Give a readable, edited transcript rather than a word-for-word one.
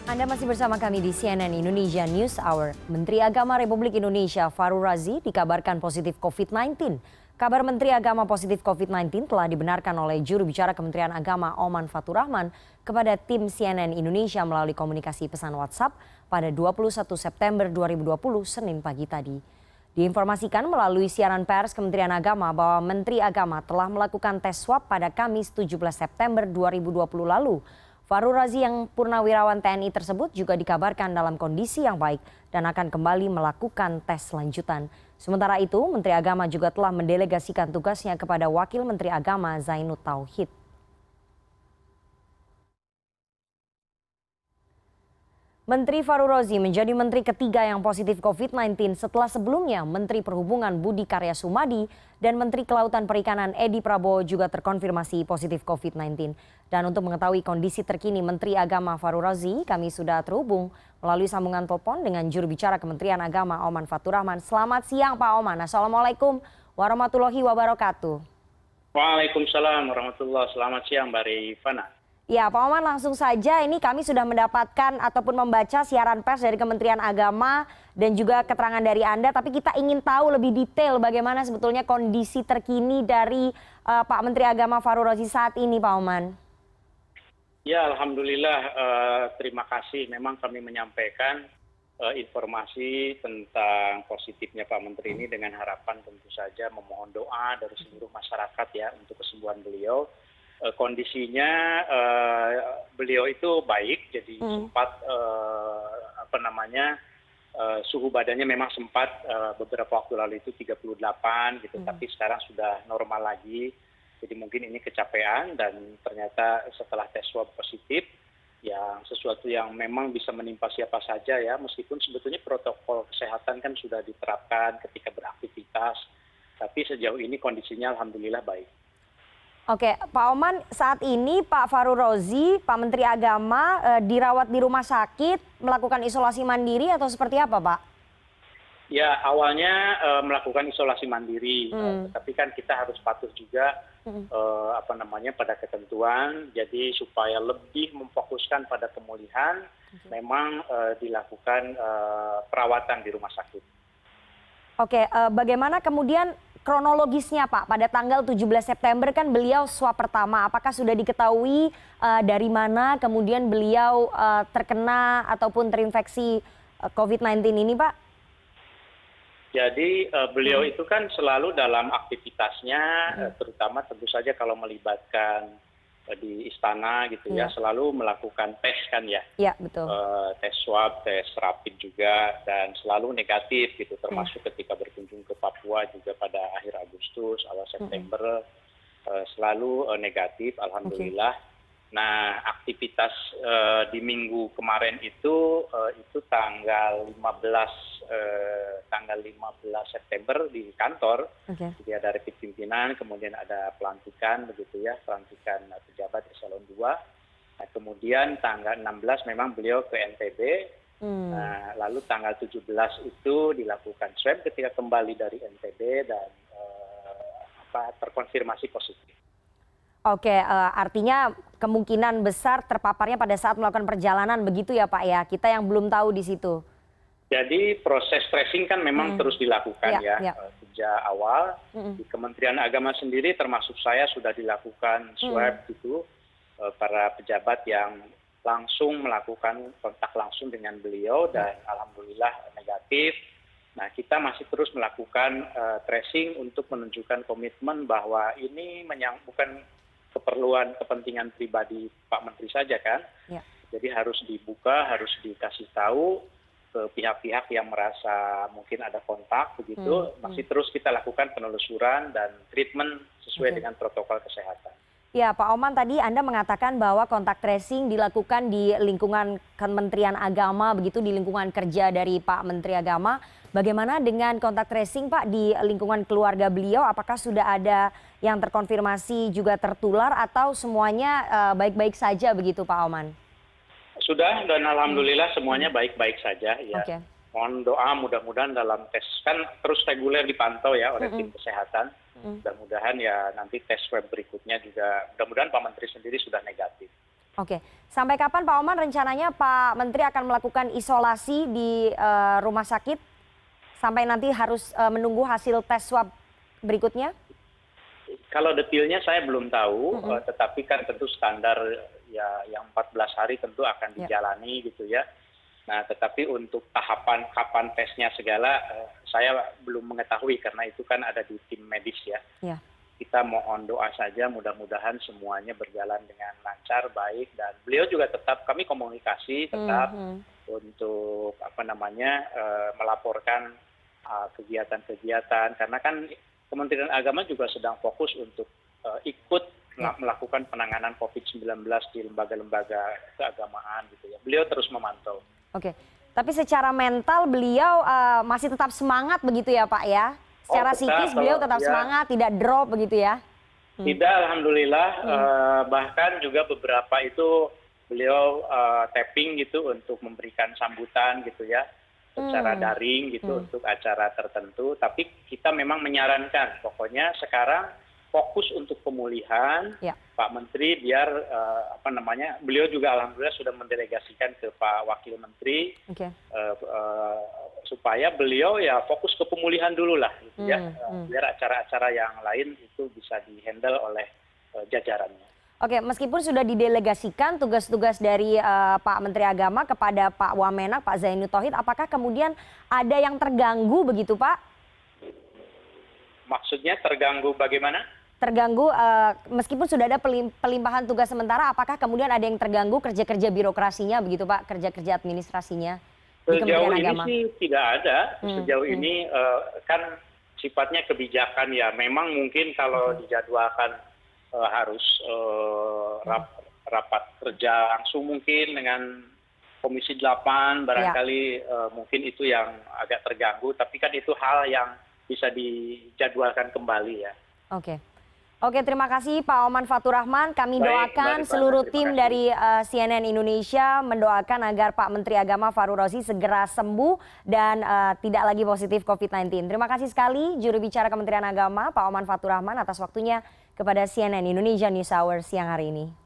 Anda masih bersama kami di CNN Indonesia News Hour. Menteri Agama Republik Indonesia Fahrul Razi dikabarkan positif COVID-19. Kabar Menteri Agama positif COVID-19 telah dibenarkan oleh juru bicara Kementerian Agama Oman Faturrahman kepada tim CNN Indonesia melalui komunikasi pesan WhatsApp pada 21 September 2020 Senin pagi tadi. Diinformasikan melalui siaran pers Kementerian Agama bahwa Menteri Agama telah melakukan tes swab pada Kamis 17 September 2020 lalu. Fahrul Razi yang purnawirawan TNI tersebut juga dikabarkan dalam kondisi yang baik dan akan kembali melakukan tes lanjutan. Sementara itu, Menteri Agama juga telah mendelegasikan tugasnya kepada Wakil Menteri Agama Zainud Tauhid. Menteri Fahrul Razi menjadi menteri ketiga yang positif COVID-19 setelah sebelumnya Menteri Perhubungan Budi Karya Sumadi dan Menteri Kelautan Perikanan Edi Prabowo juga terkonfirmasi positif COVID-19. Dan untuk mengetahui kondisi terkini Menteri Agama Fahrul Razi, kami sudah terhubung melalui sambungan telepon dengan juru bicara Kementerian Agama Oman Faturrahman. Selamat siang Pak Oman. Assalamualaikum warahmatullahi wabarakatuh. Waalaikumsalam warahmatullahi wabarakatuh. Selamat siang Mbak Rifana. Ya Pak Oman, langsung saja ini kami sudah mendapatkan ataupun membaca siaran pers dari Kementerian Agama dan juga keterangan dari Anda. Tapi kita ingin tahu lebih detail bagaimana sebetulnya kondisi terkini dari Pak Menteri Agama Fahrul Razi saat ini Pak Oman. Ya Alhamdulillah, terima kasih. Memang kami menyampaikan informasi tentang positifnya Pak Menteri ini dengan harapan tentu saja memohon doa dari seluruh masyarakat ya untuk kesembuhan beliau. Kondisinya beliau itu baik, jadi sempat suhu badannya memang sempat beberapa waktu lalu itu 38 gitu, tapi sekarang sudah normal lagi. Jadi mungkin ini kecapean dan ternyata setelah tes swab positif, yang sesuatu yang memang bisa menimpa siapa saja ya, meskipun sebetulnya protokol kesehatan kan sudah diterapkan ketika beraktivitas, tapi sejauh ini kondisinya alhamdulillah baik. Oke, Pak Oman, saat ini Pak Fahrul Razi, Pak Menteri Agama dirawat di rumah sakit, melakukan isolasi mandiri atau seperti apa, Pak? Ya, awalnya melakukan isolasi mandiri, tapi kan kita harus patuh juga pada ketentuan. Jadi supaya lebih memfokuskan pada pemulihan, memang dilakukan perawatan di rumah sakit. Oke, bagaimana kemudian kronologisnya Pak? Pada tanggal 17 September kan beliau swab pertama. Apakah sudah diketahui dari mana kemudian beliau terkena ataupun terinfeksi COVID-19 ini Pak? Jadi beliau itu kan selalu dalam aktivitasnya, terutama tentu saja kalau melibatkan di istana gitu ya, selalu melakukan tes kan ya. Iya, betul. Tes swab, tes rapid juga, dan selalu negatif gitu, termasuk ketika berkunjung ke Papua juga pada akhir Agustus, awal September, selalu negatif, alhamdulillah. Nah, aktivitas di minggu kemarin itu tanggal 15 September di kantor. Jadi ada rapid pimpinan, kemudian ada pelantikan begitu ya, pelantikan pejabat eselon 2. Nah, kemudian tanggal 16 memang beliau ke NTB. Nah, lalu tanggal 17 itu dilakukan swab ketika kembali dari NTB dan terkonfirmasi positif. Oke, artinya kemungkinan besar terpaparnya pada saat melakukan perjalanan begitu ya Pak ya? Kita yang belum tahu di situ. Jadi proses tracing kan memang terus dilakukan sejak awal. Di Kementerian Agama sendiri termasuk saya sudah dilakukan swab gitu, para pejabat yang langsung melakukan kontak langsung dengan beliau dan alhamdulillah negatif. Nah, kita masih terus melakukan tracing untuk menunjukkan komitmen bahwa ini bukan keperluan kepentingan pribadi Pak Menteri saja kan. Jadi harus dibuka, harus dikasih tahu ke pihak-pihak yang merasa mungkin ada kontak begitu. Masih terus kita lakukan penelusuran dan treatment sesuai dengan protokol kesehatan. Ya Pak Oman, tadi Anda mengatakan bahwa kontak tracing dilakukan di lingkungan Kementerian Agama begitu, di lingkungan kerja dari Pak Menteri Agama. Bagaimana dengan kontak tracing Pak di lingkungan keluarga beliau? Apakah sudah ada yang terkonfirmasi juga tertular atau semuanya baik-baik saja begitu Pak Oman? Sudah dan alhamdulillah semuanya baik-baik saja ya. Mohon doa mudah-mudahan dalam tes kan terus reguler dipantau ya oleh tim kesehatan. Mudah-mudahan ya nanti tes swab berikutnya juga mudah-mudahan Pak Menteri sendiri sudah negatif. Oke, sampai kapan Pak Oman rencananya Pak Menteri akan melakukan isolasi di rumah sakit sampai nanti harus menunggu hasil tes swab berikutnya? Kalau detailnya saya belum tahu, tetapi kan tentu standar ya yang 14 hari tentu akan dijalani gitu ya. Nah, tetapi untuk tahapan kapan tesnya segala saya belum mengetahui karena itu kan ada di tim medis ya. Ya. Kita mohon doa saja mudah-mudahan semuanya berjalan dengan lancar, baik, dan beliau juga tetap kami komunikasi tetap untuk melaporkan kegiatan-kegiatan karena kan Kementerian Agama juga sedang fokus untuk ikut melakukan penanganan COVID-19 di lembaga-lembaga keagamaan gitu ya. Beliau terus memantau. Oke, tapi secara mental beliau masih tetap semangat begitu ya Pak ya? Secara psikis beliau tetap semangat, tidak drop begitu ya? Tidak, alhamdulillah. Bahkan juga beberapa itu beliau tapping gitu untuk memberikan sambutan gitu ya, secara daring gitu untuk acara tertentu. Tapi kita memang menyarankan, pokoknya sekarang fokus untuk pemulihan. Pak Menteri biar beliau juga alhamdulillah sudah mendelegasikan ke Pak Wakil Menteri supaya beliau ya fokus ke pemulihan dulu lah gitu ya, biar acara-acara yang lain itu bisa dihandle oleh jajarannya. Oke, meskipun sudah didelegasikan tugas-tugas dari Pak Menteri Agama kepada Pak Wamenak, Pak Zainuddin Tauhid, apakah kemudian ada yang terganggu begitu Pak? Maksudnya terganggu bagaimana? Terganggu meskipun sudah ada pelimpahan tugas sementara, apakah kemudian ada yang terganggu kerja-kerja birokrasinya begitu Pak, kerja-kerja administrasinya di Kementerian Agama? Sejauh ini sih tidak ada. Sejauh ini kan sifatnya kebijakan ya. Memang mungkin kalau dijadwalkan harus rapat kerja langsung mungkin dengan Komisi 8 barangkali mungkin itu yang agak terganggu. Tapi kan itu hal yang bisa dijadwalkan kembali ya. Oke, terima kasih Pak Oman Fatur Rahman. Kami doakan seluruh tim dari CNN Indonesia mendoakan agar Pak Menteri Agama Fahrul Razi segera sembuh dan tidak lagi positif COVID-19. Terima kasih sekali juru bicara Kementerian Agama Pak Oman Fatur Rahman atas waktunya kepada CNN Indonesia News Hour siang hari ini.